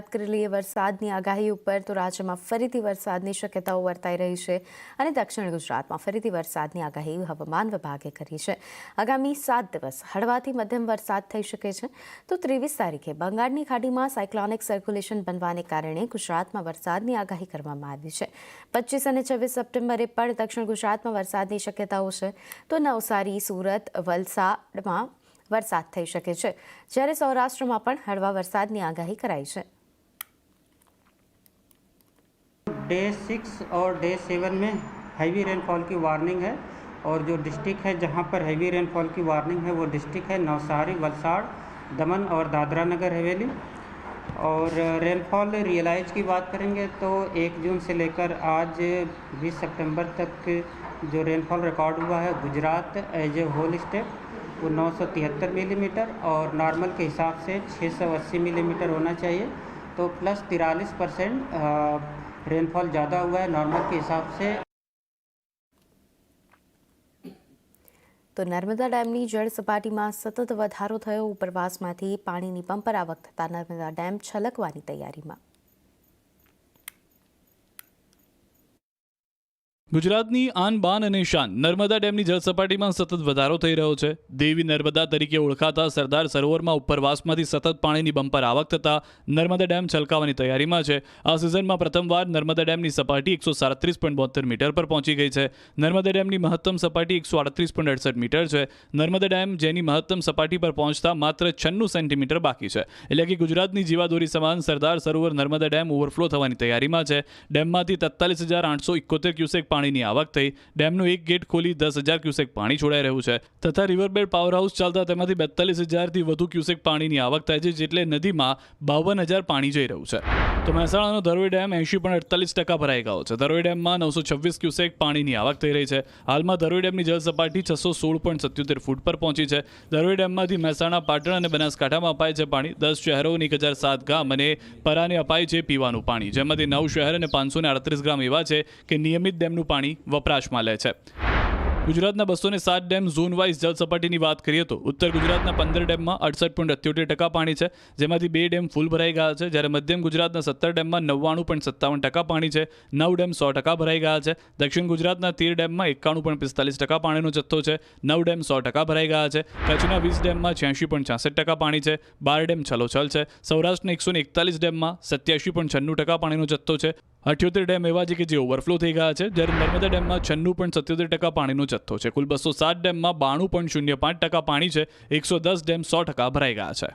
વાત કરી લઈએ વરસાદની આગાહી ઉપર તો રાજ્યમાં ફરીથી વરસાદની શક્યતાઓ વર્તાઈ રહી છે અને દક્ષિણ ગુજરાતમાં ફરીથી વરસાદની આગાહી હવામાન વિભાગે કરી છે। આગામી 7 દિવસ હળવાથી મધ્યમ વરસાદ થઈ શકે છે તો 23 તારીખે બંગાળની ખાડીમાં સાયક્લોનિક સર્ક્યુલેશન બનવાને કારણે ગુજરાતમાં વરસાદની આગાહી કરવામાં આવી છે। 25 અને 26 સપ્ટેમ્બરે પણ દક્ષિણ ગુજરાતમાં વરસાદની શક્યતાઓ છે તો નવસારી, સુરત, વલસાડમાં वरसाद થઈ શકે છે જ્યારે સૌરાષ્ટ્રમાં પણ હળવા વરસાદની આગાહી કરાઈ છે। डे 6 और डे 7 में हैवी रेनफॉल की वार्निंग है और जो डिस्ट्रिक्ट है जहां पर हैवी रेनफॉल की वार्निंग है वो डिस्ट्रिक्ट है नवसारी, वलसाड़, दमन और दादरा नगर हवेली। और रेनफॉल रियलाइज की बात करेंगे तो 1 जून से लेकर आज 20 सितंबर तक जो रेनफॉल रिकॉर्ड हुआ है Gujarat as a whole state वो 973 मिलीमीटर और नॉर्मल के हिसाब से 680 मिलीमीटर होना चाहिए। तो प्लस 43% रेनफॉल ज़्यादा हुआ है नॉर्मल के हिसाब से। તો નર્મદા ડેમની જળ સપાટીમાં સતત વધારો થયો। ઉપરવાસમાંથી પાણીની બમ્પર આવક થતાં નર્મદા ડેમ છલકવાની તૈયારીમાં। ગુજરાતની આન બાન અને શાન નર્મદા ડેમની જળસપાટીમાં સતત વધારો થઈ રહ્યો છે। દેવી નર્મદા તરીકે ઓળખાતા સરદાર સરોવરમાં ઉપરવાસમાંથી સતત પાણીની બમ્પર આવક થતાં નર્મદા ડેમ છલકાવાની તૈયારીમાં છે। આ સિઝનમાં પ્રથમવાર નર્મદા ડેમની સપાટી 137.72 મીટર પર પહોંચી ગઈ છે। નર્મદા ડેમની મહત્તમ સપાટી 138.68 મીટર છે। નર્મદા ડેમ જેની મહત્તમ સપાટી પર પહોંચતા માત્ર 96 સેન્ટીમીટર બાકી છે, એટલે કે ગુજરાતની જીવાદોરી સમાન સરદાર સરોવર નર્મદા ડેમ ઓવરફ્લો થવાની તૈયારીમાં છે। ડેમમાંથી 43,871 ક્યુસેક પાણીની આવક થઈ। ડેમનો એક ગેટ ખોલી 10,000 ક્યુસેક પાણી છોડાઈ રહ્યું છે તથા રિવરબેડ પાવર હાઉસ ચાલતા તેમાંથી 42,000થી વધુ ક્યુસેક પાણીની આવક થાય છે, જેટલે નદીમાં 52,000 પાણી જઈ રહ્યું છે। તો મહેસાણાનો ધરોઈ ડેમ 80.48% ભરાઈ ગયો છે। ધરોઈ ડેમમાં 926 ક્યુસેક પાણીની આવક થઈ રહી છે। હાલમાં ધરોઈ ડેમની જળ સપાટી 616.77 ફૂટ પર પહોંચી છે। ધરોઈ ડેમમાંથી મહેસાણા, પાટણ અને બનાસકાંઠામાં અપાય છે પાણી। 10 શહેરો અને 1,007 ગામ અને પરાને અપાય છે પીવાનું પાણી, જેમાંથી 9 શહેર અને 538 ગામ એવા છે કે નિયમિત ડેમનું પાણી વપરાશમાં લે છે। ગુજરાતના 207 ડેમ ઝોન વાઇઝ જળ સપાટીની વાત કરીએ તો ઉત્તર ગુજરાતના 15 ડેમમાં 68.78% પાણી છે, જેમાંથી 2 ડેમ ફૂલ ભરાઈ ગયા છે, જ્યારે મધ્યમ ગુજરાતના 17 ડેમમાં 99.57% પાણી છે। 9 ડેમ 100% ભરાઈ ગયા છે। દક્ષિણ ગુજરાતના 13 ડેમમાં 91.45% પાણીનો જથ્થો છે। 9 ડેમ 100% ભરાઈ ગયા છે। કચ્છના 20 ડેમમાં 86.66% પાણી છે। 12 ડેમ છલોછલ છે। સૌરાષ્ટ્રના 141 ડેમમાં 87.96% પાણીનો જથ્થો છે। 78 ડેમ એવા છે કે જે ઓવરફ્લો થઈ ગયા છે, જ્યારે નર્મદા ડેમમાં 96.77% પાણીનો જથ્થો છે। કુલ 207 ડેમમાં 92.05% પાણી છે। 110 ડેમ 100% ભરાઈ ગયા છે।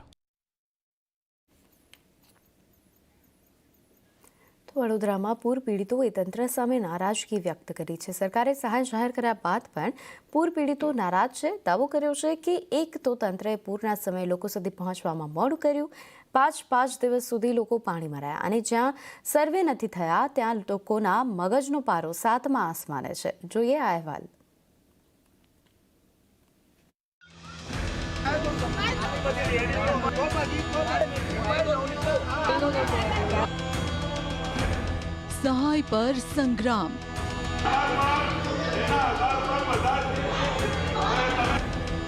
તો વડોદરામાં પૂર પીડિતોએ તંત્ર સામે નારાજગી વ્યક્ત કરી છે। સરકારે સહાય જાહેર કર્યા બાદ પણ પૂર પીડિતો નારાજ છે। દાવો કર્યો છે કે એક તો તંત્રએ પૂરના સમયે લોકો સુધી પહોંચવામાં મોડું કર્યું, 5 દિવસ સુધી લોકો પાણીમાં રહ્યા અને જ્યાં સર્વે નથી થયા ત્યાં લોકોના મગજનો પારો 7મા આસમાને છે। જોઈએ આ અહેવાલ। સહાય પર સંગ્રામ,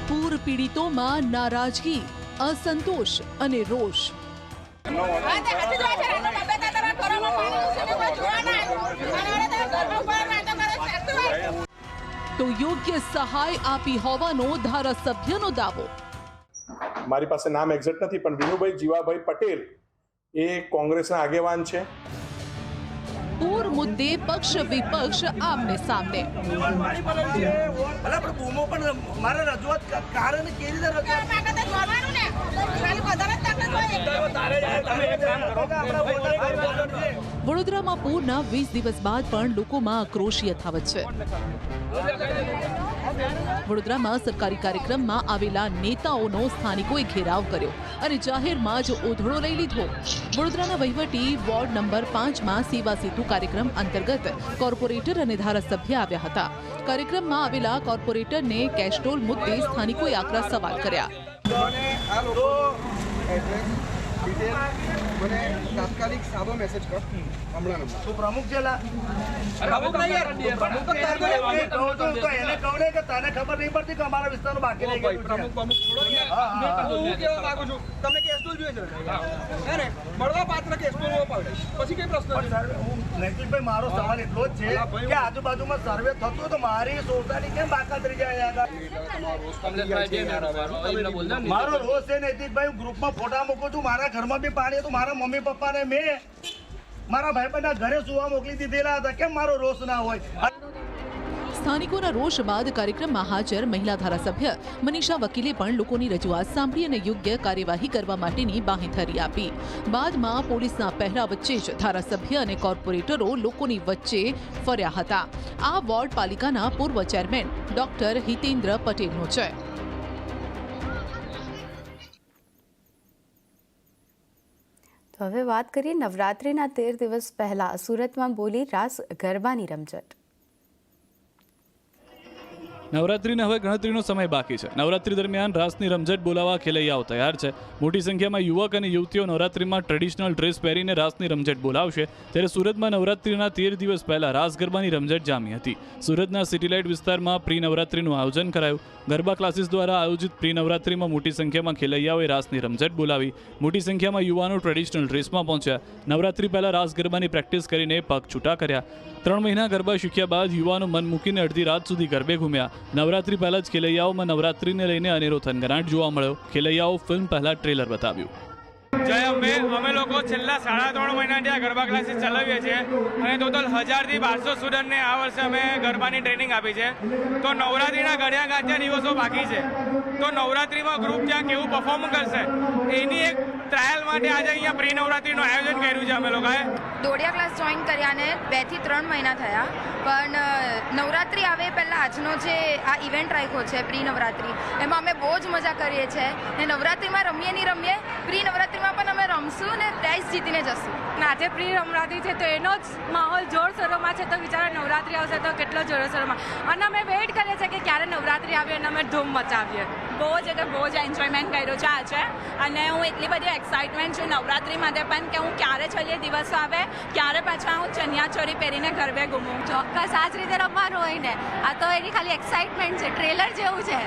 પૂર પીડિતોમાં નારાજગી, असंतोष અને રોષ। તો યોગ્ય સહાય આપી હોવાનો ધારાસભ્યનો દાવો। મારી પાસે નામ એક્ઝેક્ટ નથી, પણ વિનુભાઈ જીવાભાઈ પટેલ એ કોંગ્રેસના આગેવાન છે। પૂર મુદ્દે પક્ષ વિપક્ષ આમને સામને। વડોદરામાં પૂરના 20 દિવસ બાદ પણ લોકોમાં આક્રોશ યથાવત છે। વડોદરામાં સરકારી કાર્યક્રમમાં આવેલા નેતાઓનો સ્થાનિકોએ ઘેરાવ કર્યો અને જાહેરમાં જ ઓધળો લઈ લીધો। વડોદરાના વહીવટી વોર્ડ નંબર 5માં સેવા સેતુ કાર્યક્રમ અંતર્ગત કોર્પોરેટર અને ધારાસભ્ય આવ્યા હતા। કાર્યક્રમમાં આવેલા કોર્પોરેટરને કેસ્ટોલ મુદ્દે સ્થાનિકોએ આકરા સવાલ કર્યા। મને તાત્કાલિક સાદો મેસેજ કર હમણાં નંબર તો પ્રમુખ છે લા પ્રમુખ નહીં યાર પ્રમુખ તો એને કહું ને કે તને ખબર નહીં પડતી કે અમારા વિસ્તારનો બાકી રહી ગયો પ્રમુખ છોડો યાર હું કેવા માંગુ છું તમને કેસ્ટોલ જોઈએ છે હે ને મળવા પાત્ર કેસ્ટોલ પછી કઈ પ્રશ્ન પણ સર્વે હું નૈતિકભાઈ મારો સવાલ એટલો જ છે કે આજુબાજુમાં સર્વે થતું તો મારી સોસાયટી કેમ બાકાત રહી જાય મારો રોષ છે નૈતિકભાઈ હું ગ્રુપમાં ફોટા મૂકું છું મારા ઘરમાં બી પાણી હતું મારા મમ્મી પપ્પાને મેં મારા ભાઈબંધના ઘરે સુવા મોકલી દીધેલા હતા કેમ મારો રોષ ના હોય સ્થાનિકોના રોષ બાદ કાર્યક્રમમાં હાજર મહિલા ધારાસભ્ય મનીષા વકીલે પણ લોકોની રજૂઆત સાંભળી અને યોગ્ય કાર્યવાહી કરવા માટેની બાંહેધરી આપી. બાદમાં પોલીસના પહેરા વચ્ચે જ ધારાસભ્ય અને કોર્પોરેટરો લોકોની વચ્ચે ફર્યા હતા. આ વોર્ડ પાલિકાના પૂર્વ ચેરમેન ડોક્ટર હિતેન્દ્ર પટેલનો છે. તો હવે વાત કરીએ નવરાત્રિના 13 દિવસ પહેલા સુરતમાં બોલી રાસ ગરબાની રમઝટ. નવરાત્રિને હવે ગણતરીનો સમય બાકી છે. નવરાત્રી દરમિયાન રાસની રમઝટ બોલાવવા ખેલૈયાઓ તૈયાર છે. મોટી સંખ્યામાં યુવક અને યુવતીઓ નવરાત્રિમાં ટ્રેડિશનલ ડ્રેસ પહેરીને રાસની રમઝટ બોલાવશે. ત્યારે સુરતમાં નવરાત્રિના 13 દિવસ પહેલા રાસ ગરબાની રમઝટ જામી હતી. સુરતના સિટીલાઇટ વિસ્તારમાં પ્રી નવરાત્રિનું આયોજન કરાયું. ગરબા ક્લાસીસ દ્વારા આયોજિત પ્રી નવરાત્રિમાં મોટી સંખ્યામાં ખેલૈયાઓએ રાસની રમઝટ બોલાવી. મોટી સંખ્યામાં યુવાનો ટ્રેડિશનલ ડ્રેસમાં પહોંચ્યા. નવરાત્રી પહેલા રાસ ગરબાની પ્રેક્ટિસ કરીને પગ છૂટા કર્યા. 3 મહિના ગરબા શીખ્યા બાદ યુવાનો મન મૂકીને અડધી રાત સુધી ગરબે ઘૂમ્યા. નવરાત્રી પહેલા જ ખેલૈયાઓમાં નવરાત્રીને લઈને અનેરો થનગનાટ જોવા મળ્યો. ખેલૈયાઓ ફિલ્મ પહેલા ટ્રેલર બતાવ્યું. જય અંબે. અમે લોકો છેલ્લા 3.5 મહિનાથી આ ગરબા ક્લાસીસ ચલાવીએ છીએ અને ટોટલ 1000 થી 1200 સ્ટુડન્ટને આ વર્ષે અમે ગરબાની ટ્રેનિંગ આપી છે. તો નવરાત્રીના ઘડિયા ગાંઠ્યા દિવસો બાકી છે. તો નવરાત્રીમાં ગ્રુપ ત્યાં કેવું પરફોર્મ કરશે એની એક ટ્રાયલ માટે આજે અહીંયા પ્રી નવરાત્રીનું આયોજન કર્યું છે અમે લોકોએ. દોડિયા ક્લાસ જોઈન કર્યાને 2 થી 3 મહિના થયા પણ નવરાત્રી આવે પહેલાં આજનો જે આ ઇવેન્ટ રાખ્યો છે પ્રી નવરાત્રી એમાં અમે બહુ જ મજા કરીએ છીએ ને નવરાત્રીમાં રમીએ નહીં રમીએ પ્રી નવરાત્રીમાં પણ અમે રમશું ને પ્રાઇઝ જીતીને જશું. આજે પ્રી નવરાત્રી છે તો એનો જ માહોલ જોરશોરોમાં છે તો વિચારો નવરાત્રી આવશે તો કેટલો જોરશોરોમાં અને અમે વેઇટ કરીએ છીએ કે ક્યારે નવરાત્રી આવે અને અમે ધૂમ મચાવીએ. બહુ જ એન્જોયમેન્ટ કર્યું છે આજે અને હું એટલી બધી એક્સાઇટમેન્ટ છું નવરાત્રી માટે પણ કે હું ક્યારે છેલ્લે દિવસો આવે ક્યારે પાછા હું ચણિયા ચોરી પહેરીને ગરબે ઘૂમું. ચોક્કસ આ જ રીતે રમવાનું હોય ને આ તો એની ખાલી એક્સાઇટમેન્ટ છે ટ્રેલર જેવું છે.